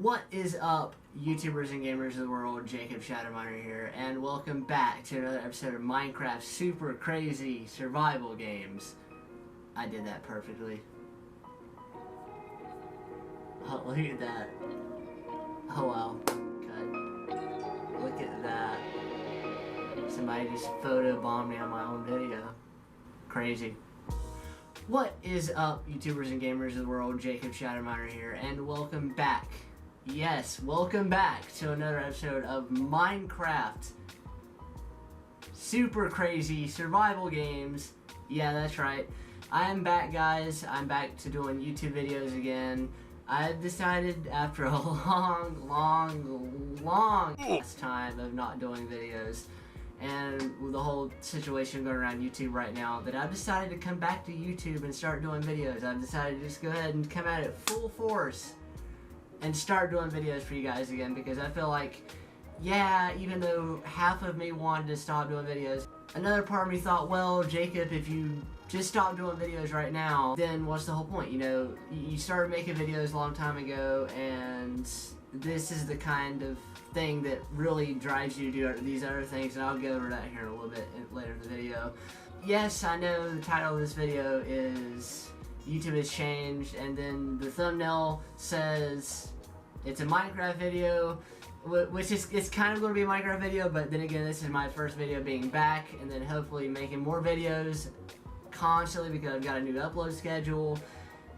What is up, YouTubers and gamers of the world? Jacobshadowminer here, and welcome back to another episode of Minecraft Super Crazy Survival Games. I did that perfectly. Oh, look at that. Oh wow. Cut. Look at that. Somebody just photobombed me on my own video. Crazy. What is up, YouTubers and gamers of the world? Jacobshadowminer here, and welcome back. Yes, welcome back to another episode of Minecraft Super Crazy Survival Games. Yeah, that's right. I am back, guys. I'm back to doing YouTube videos again. I've decided after a long time of not doing videos, and with the whole situation going around YouTube right now, that I've decided to come back to YouTube and start doing videos. I've decided to just go ahead and come at it full force and start doing videos for you guys again, because I feel like, yeah, even though half of me wanted to stop doing videos, another part of me thought, well, Jacob, if you just stop doing videos right now, then what's the whole point? You know, you started making videos a long time ago, and this is the kind of thing that really drives you to do these other things, and I'll go over that here in a little bit later in the video. Yes, I know the title of this video is YouTube has changed, and then the thumbnail says it's a Minecraft video, which is, it's kind of going to be a Minecraft video, but then again, this is my first video being back, and then hopefully making more videos constantly, because I've got a new upload schedule,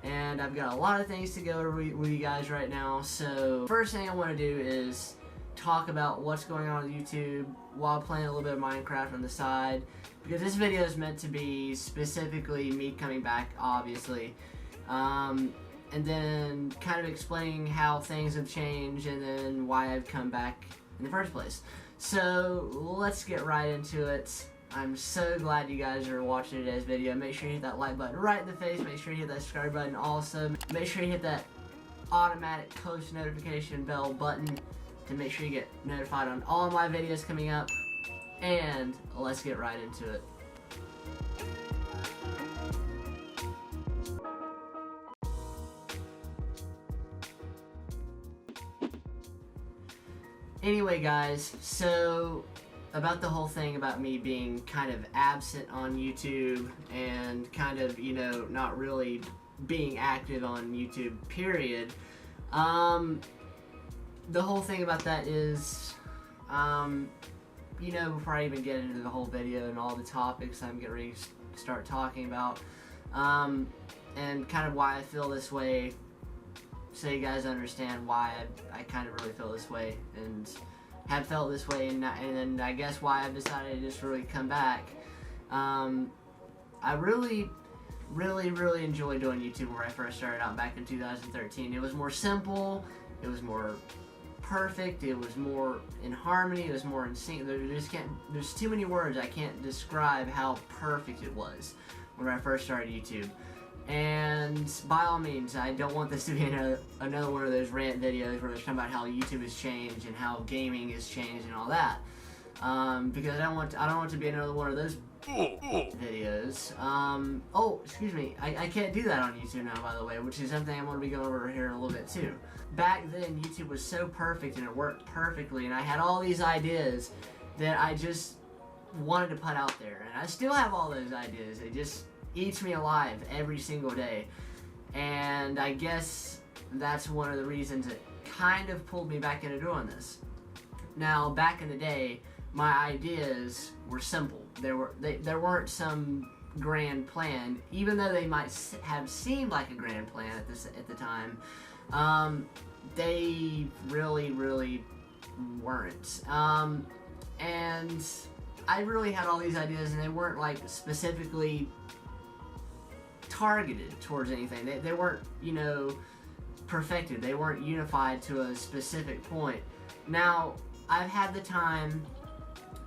and I've got a lot of things to go over with you guys right now. So first thing I want to do is talk about what's going on YouTube while playing a little bit of Minecraft on the side, because this video is meant to be specifically me coming back, obviously, and then kind of explaining how things have changed and then why I've come back in the first place. So let's get right into it. I'm so glad you guys are watching today's video. Make sure you hit that like button right in the face. Make sure you hit that subscribe button also. Make sure you hit that automatic post notification bell button to make sure you get notified on all my videos coming up. And let's get right into it. Anyway, guys, so about the whole thing about me being kind of absent on YouTube and kind of, you know, not really being active on YouTube, period. The whole thing about that is, you know, before I even get into the whole video and all the topics I'm getting ready to start talking about, and kind of why I feel this way, so you guys understand why I kind of really feel this way and have felt this way, and then I guess why I've decided to just really come back. I really enjoyed doing YouTube when I first started out back in 2013. It was more simple, it was more perfect, it was more in harmony, it was more in sync. There's too many words, I can't describe how perfect it was when I first started YouTube. And by all means, I don't want this to be another one of those rant videos where they're talking about how YouTube has changed and how gaming has changed and all that. Because I don't want it to be another one of those videos. Oh, excuse me, I can't do that on YouTube now, by the way, which is something I'm going to be going over here in a little bit too. Back then, YouTube was so perfect and it worked perfectly, and I had all these ideas that I just wanted to put out there, and I still have all those ideas. It just eats me alive every single day, and I guess that's one of the reasons it kind of pulled me back into doing this. Now, back in the day, my ideas were simple. There weren't some grand plan, even though they might have seemed like a grand plan at the time. They really weren't. And I really had all these ideas, and they weren't like specifically targeted towards anything. They weren't, you know, perfected. They weren't unified to a specific point. Now, I've had the time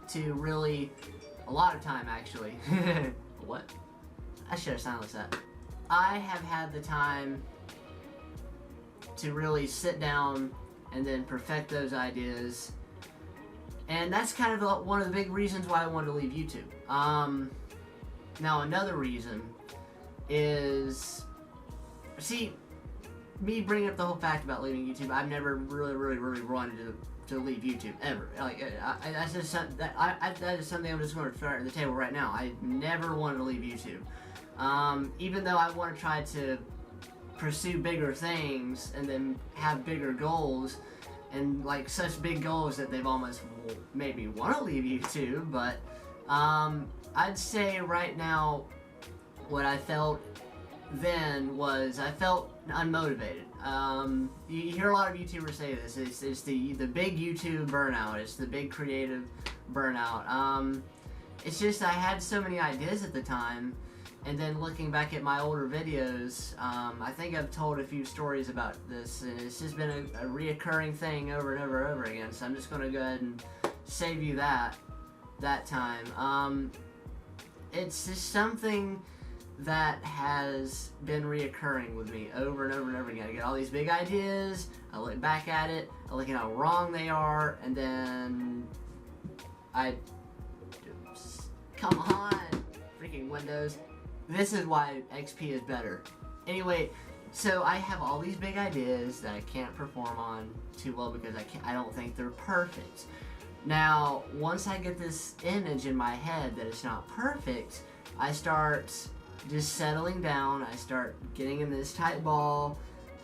to really, a lot of time actually. What? I should have silenced that. I have had the time to really sit down and then perfect those ideas, and that's kind of one of the big reasons why I wanted to leave YouTube. Now, another reason is, see, me bringing up the whole fact about leaving YouTube, I've never really wanted to leave YouTube ever. Like that's just that is something I'm just going to throw at the table right now. I never wanted to leave YouTube, even though I want to try to pursue bigger things and then have bigger goals, and like such big goals that they've almost made me want to leave YouTube. But I'd say right now, what I felt then was I felt unmotivated. You hear a lot of YouTubers say this. It's the big YouTube burnout. It's the big creative burnout. It's just I had so many ideas at the time, and then looking back at my older videos, I think I've told a few stories about this, and it's just been a reoccurring thing over and over and over again. So I'm just going to go ahead and save you that time. It's just something that has been reoccurring with me over and over and over again. I get all these big ideas, I look back at it, I look at how wrong they are, and then come on, freaking Windows. This is why XP is better. Anyway, so I have all these big ideas that I can't perform on too well because I don't think they're perfect. Now, once I get this image in my head that it's not perfect, I start just settling down. I start getting in this tight ball.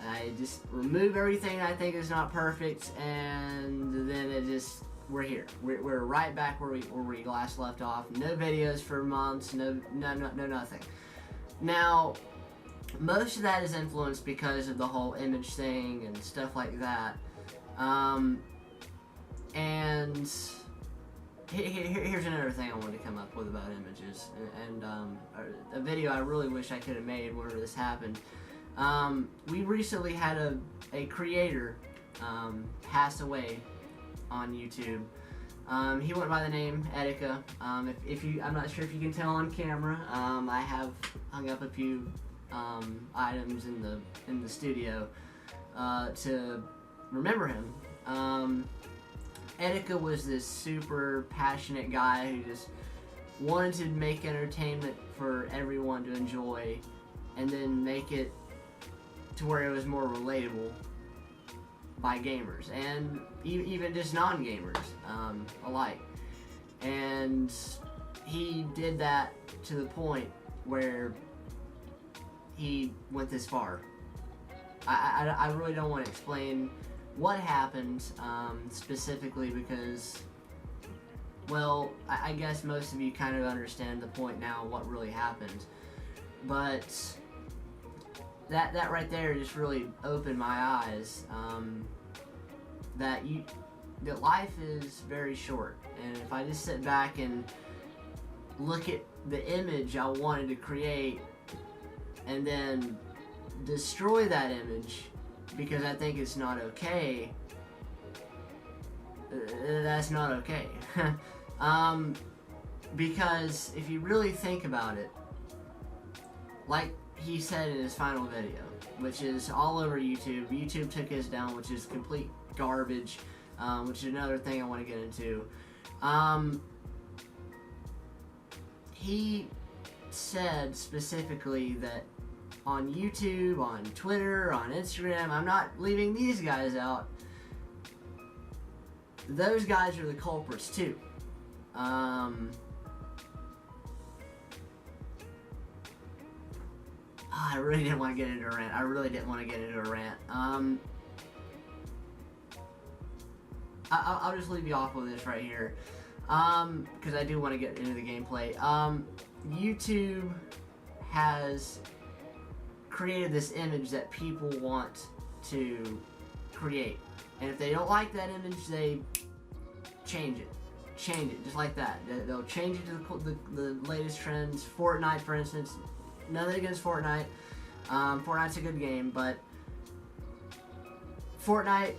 I just remove everything I think is not perfect, and then we're here. We're right back where we last left off. No videos for months. No nothing. Now, most of that is influenced because of the whole image thing and stuff like that. And here's another thing I wanted to come up with about images, and a video I really wish I could have made whenever this happened. We recently had a creator pass away on YouTube. He went by the name Etika. I'm not sure if you can tell on camera. I have hung up a few items in the studio to remember him. Etika was this super passionate guy who just wanted to make entertainment for everyone to enjoy, and then make it to where it was more relatable by gamers and even just non-gamers alike. And he did that to the point where he went this far. I really don't want to explain what happened specifically because, well, I guess most of you kind of understand the point now, what really happened. But that right there just really opened my eyes, that life is very short, and if I just sit back and look at the image I wanted to create and then destroy that image because I think it's not okay, that's not okay. Because if you really think about it, like he said in his final video, which is all over YouTube, YouTube took his down, which is complete garbage, which is another thing I want to get into. He said specifically that on YouTube, on Twitter, on Instagram, I'm not leaving these guys out, those guys are the culprits too. I really didn't want to get into a rant. I'll just leave you off with this right here, because I do want to get into the gameplay. YouTube has created this image that people want to create, and if they don't like that image, they change it, just like that. They'll change it to the latest trends. Fortnite, for instance. Nothing against Fortnite. Fortnite's a good game, but Fortnite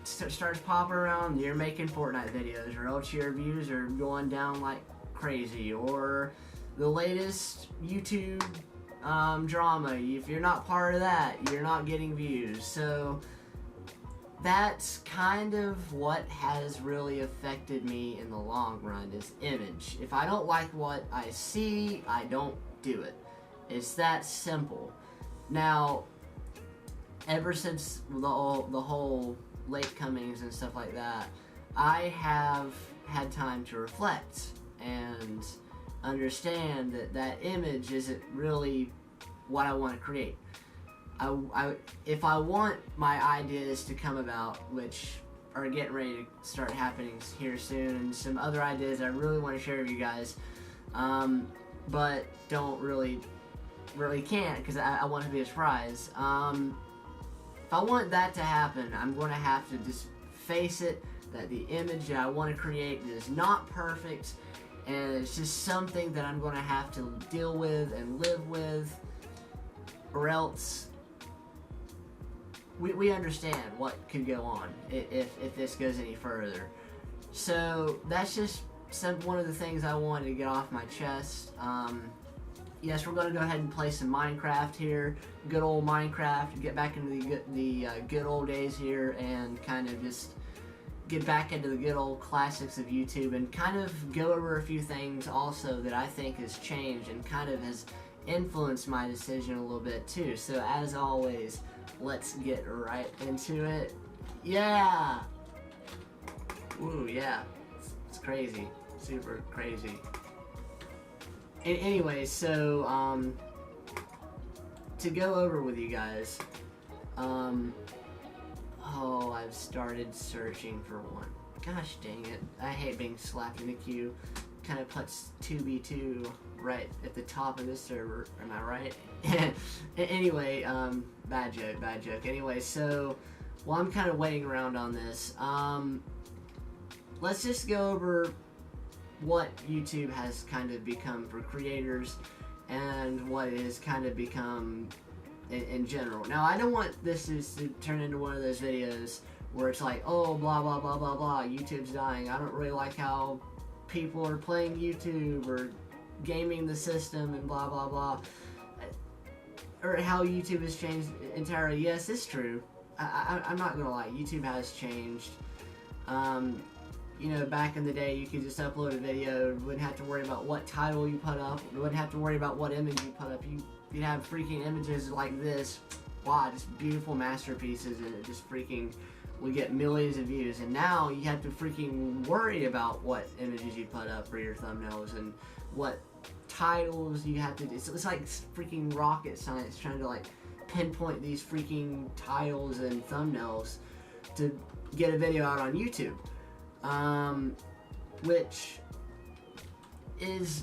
starts popping around, you're making Fortnite videos, or else your views are going down like crazy, or the latest YouTube drama, if you're not part of that, you're not getting views. So that's kind of what has really affected me in the long run, is image. If I don't like what I see, I don't do it. It's that simple. Now, ever since the whole late comings and stuff like that, I have had time to reflect and understand that that image isn't really what I want to create. If I want my ideas to come about, which are getting ready to start happening here soon, and some other ideas I really want to share with you guys, but don't really can't, because I want it to be a surprise. If I want that to happen, I'm going to have to just face it, that the image that I want to create is not perfect, and it's just something that I'm going to have to deal with and live with, or else we understand what could go on if this goes any further. So that's just one of the things I wanted to get off my chest. Yes, we're going to go ahead and play some Minecraft here, good old Minecraft, get back into the good old days here, and kind of just get back into the good old classics of YouTube, and kind of go over a few things also that I think has changed and kind of has influenced my decision a little bit too. So as always, let's get right into it. Yeah! Ooh, yeah. It's crazy. Super crazy. Anyway, so, to go over with you guys, oh, I've started searching for one. Gosh dang it. I hate being slapped in the queue. Kind of puts 2v2 right at the top of this server. Am I right? Anyway, bad joke. Anyway, so, while I'm kind of waiting around on this, let's just go over what YouTube has kind of become for creators and what it has kind of become in general. Now, I don't want this to turn into one of those videos where it's like, oh, blah, blah, blah, blah, blah, YouTube's dying. I don't really like how people are playing YouTube or gaming the system and blah, blah, blah. Or how YouTube has changed entirely. Yes, it's true. I'm not gonna lie, YouTube has changed. You know, back in the day, you could just upload a video, you wouldn't have to worry about what title you put up, you wouldn't have to worry about what image you put up. You'd have freaking images like this, wow, just beautiful masterpieces, and it just freaking would get millions of views. And now you have to freaking worry about what images you put up for your thumbnails and what titles you have to do. It's like freaking rocket science trying to like pinpoint these freaking titles and thumbnails to get a video out on YouTube. Which is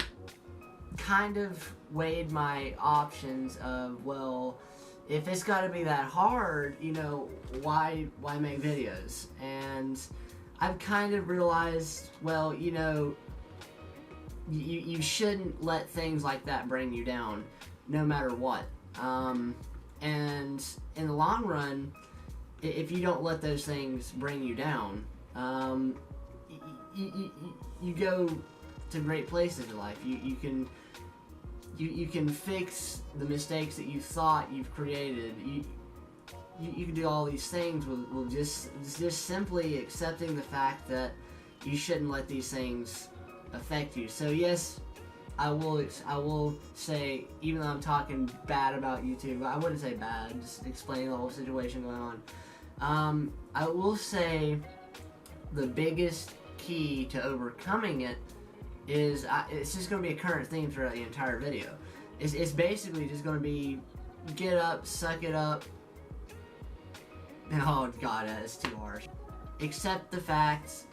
kind of weighed my options of, well, if it's got to be that hard, you know, why make videos? And I've kind of realized, well, you know, you shouldn't let things like that bring you down, no matter what. And in the long run, if you don't let those things bring you down, you go to great places in life. You can fix the mistakes that you thought you've created. You can do all these things with just simply accepting the fact that you shouldn't let these things affect you. So yes, I will say, even though I'm talking bad about YouTube, I wouldn't say bad, just explaining the whole situation going on. I will say the biggest key to overcoming it is, it's just going to be a current theme throughout the entire video. It's basically just going to be, get up, suck it up. Oh god, that's too harsh. Accept the facts,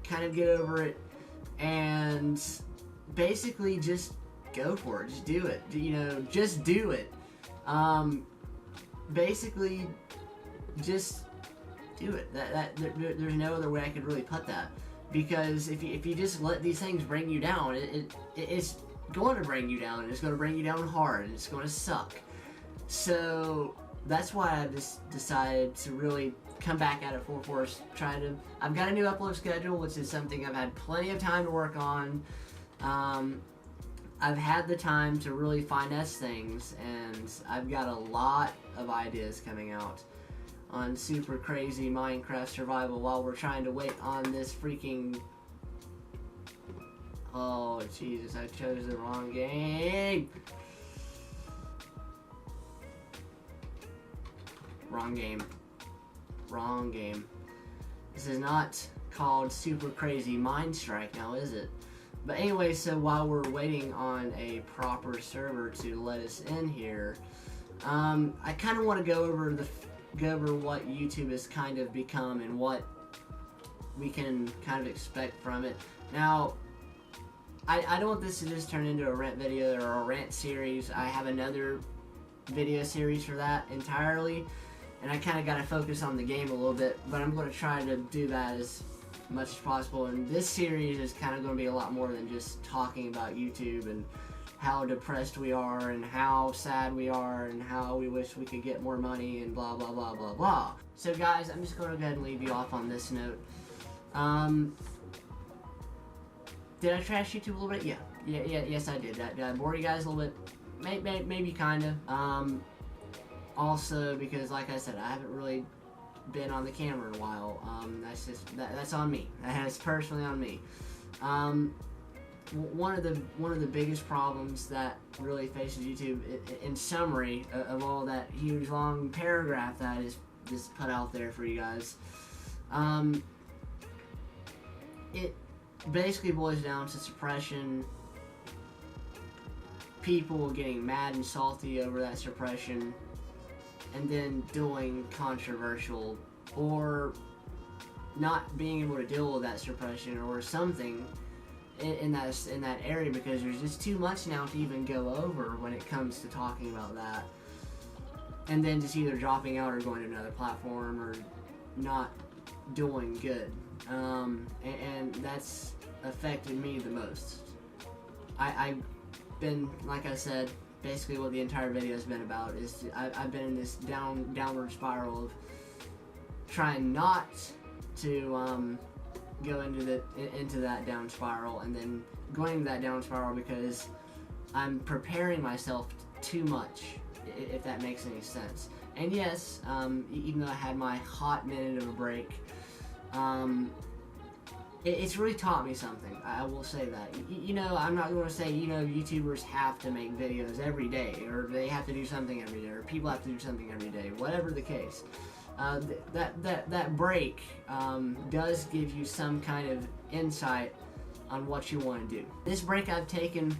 kind of get over it, and basically just go for it. Just do it. You know, just do it. Basically, just do it. There's no other way I could really put that. Because if you just let these things bring you down, it's going to bring you down, and it's going to bring you down hard, and it's going to suck. So that's why I just decided to really come back at it full force. I've got a new upload schedule, which is something I've had plenty of time to work on. I've had the time to really finesse things, and I've got a lot of ideas coming out on super crazy Minecraft survival while we're trying to wait on this freaking... Oh, Jesus, I chose the wrong game! Wrong game. Wrong game. This is not called Super Crazy Mind Strike now, is it? But anyway, so while we're waiting on a proper server to let us in here, I kind of want to go over what YouTube has kind of become and what we can kind of expect from it. Now, I don't want this to just turn into a rant video or a rant series. I have another video series for that entirely, and I kind of got to focus on the game a little bit, but I'm going to try to do that as much as possible. And this series is kind of going to be a lot more than just talking about YouTube and how depressed we are and how sad we are and how we wish we could get more money and blah blah blah blah blah. So guys, I'm just going to go ahead and leave you off on this note. Did I trash YouTube a little bit? Yes I did. Did I bore you guys a little bit? Maybe kinda. Also because, like I said, I haven't really been on the camera in a while. That's on me. That's personally on me. One of the biggest problems that really faces YouTube, in summary of all that huge long paragraph that I just put out there for you guys, it basically boils down to suppression, people getting mad and salty over that suppression, and then doing controversial or not being able to deal with that suppression or something in that area, because there's just too much now to even go over when it comes to talking about that, and then just either dropping out or going to another platform or not doing good. And that's affected me the most. I've been, like I said, basically what the entire video has been about is I've been in this downward spiral of trying not to go into that down spiral, and then going into that down spiral because I'm preparing myself too much, if that makes any sense. And yes, even though I had my hot minute of a break, it's really taught me something. I will say that. You know, I'm not going to say, you know, YouTubers have to make videos every day, or they have to do something every day, or people have to do something every day, whatever the case. That break does give you some kind of insight on what you want to do. This break I've taken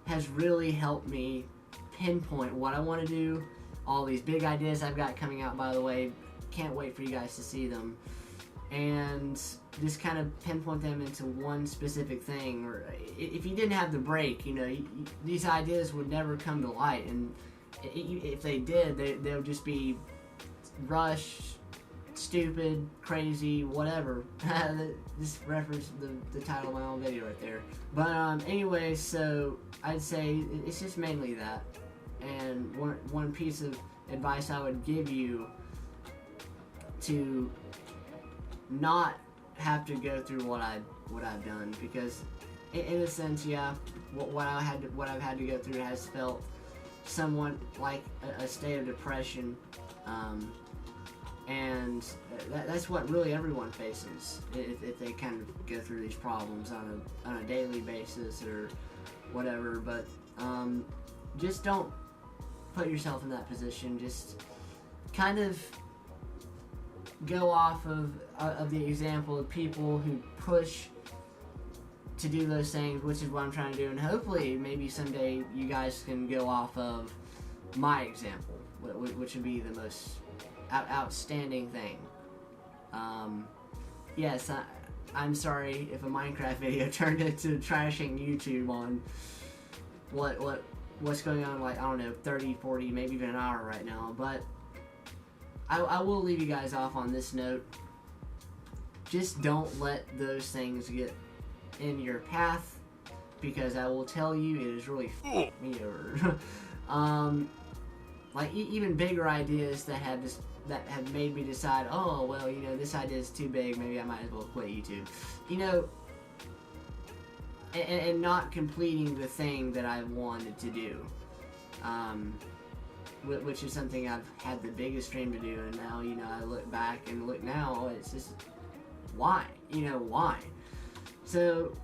has really helped me pinpoint what I want to do. All these big ideas I've got coming out, by the way, can't wait for you guys to see them. And just kind of pinpoint them into one specific thing. Or if you didn't have the break, you know, these ideas would never come to light. And if they did, they would just be rushed, stupid, crazy, whatever. This reference the title of my own video right there. But anyway, so I'd say it's just mainly that. And one piece of advice I would give you to not have to go through what I've done, because in a sense, yeah, what I've had to go through has felt somewhat like a state of depression, and that's what really everyone faces if they kind of go through these problems on a daily basis or whatever. But just don't put yourself in that position. Just kind of go off of the example of people who push to do those things, which is what I'm trying to do, and hopefully maybe someday you guys can go off of my example, which would be the most outstanding thing. Yes, I'm sorry if a Minecraft video turned into trashing YouTube on what's going on, like, I don't know, 30, 40, maybe even an hour right now, but I will leave you guys off on this note. Just don't let those things get in your path, because I will tell you, it is really f***ed me over. Like, even bigger ideas that have made me decide, oh, well, you know, this idea is too big, maybe I might as well quit YouTube. You know, and not completing the thing that I wanted to do. Which is something I've had the biggest dream to do, and now, you know, I look back and look now, it's just, why? You know, why? So,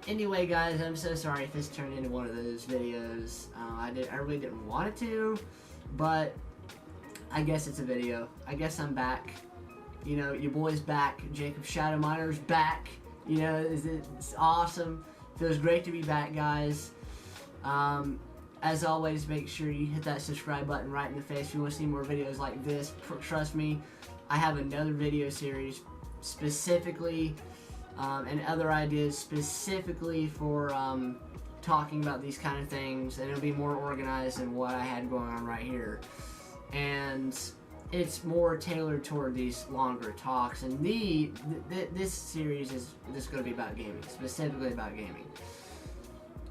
anyway, guys, I'm so sorry if this turned into one of those videos. I really didn't want it to, but I guess it's a video. I guess I'm back. You know, your boy's back. Jacobshadowminer's back. You know, it's awesome. Feels great to be back, guys. As always, make sure you hit that subscribe button right in the face if you want to see more videos like this. Trust me, I have another video series specifically and other ideas specifically for talking about these kind of things, and it'll be more organized than what I had going on right here. And it's more tailored toward these longer talks, and this series is just going to be about gaming, specifically about gaming.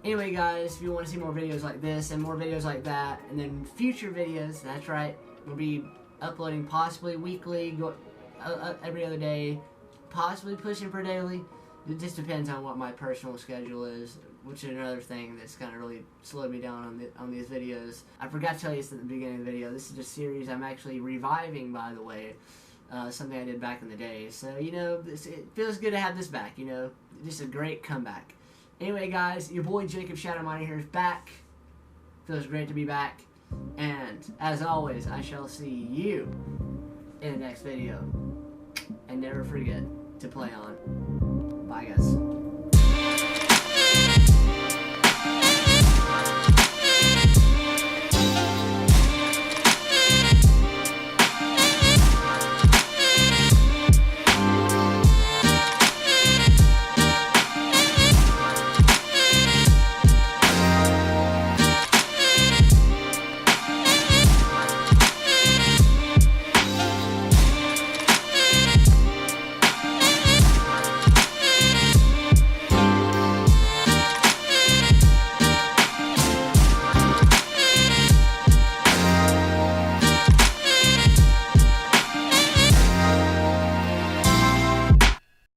Anyway, guys, if you want to see more videos like this and more videos like that, and then future videos, that's right, we'll be uploading possibly weekly, every other day, possibly pushing for daily. It just depends on what my personal schedule is, which is another thing that's kind of really slowed me down on these videos. I forgot to tell you this at the beginning of the video. This is a series I'm actually reviving, by the way, something I did back in the day. So, you know, it feels good to have this back, you know, just a great comeback. Anyway, guys, your boy Jacobshadowminer here is back. Feels great to be back. And, as always, I shall see you in the next video. And never forget to play on. Bye, guys.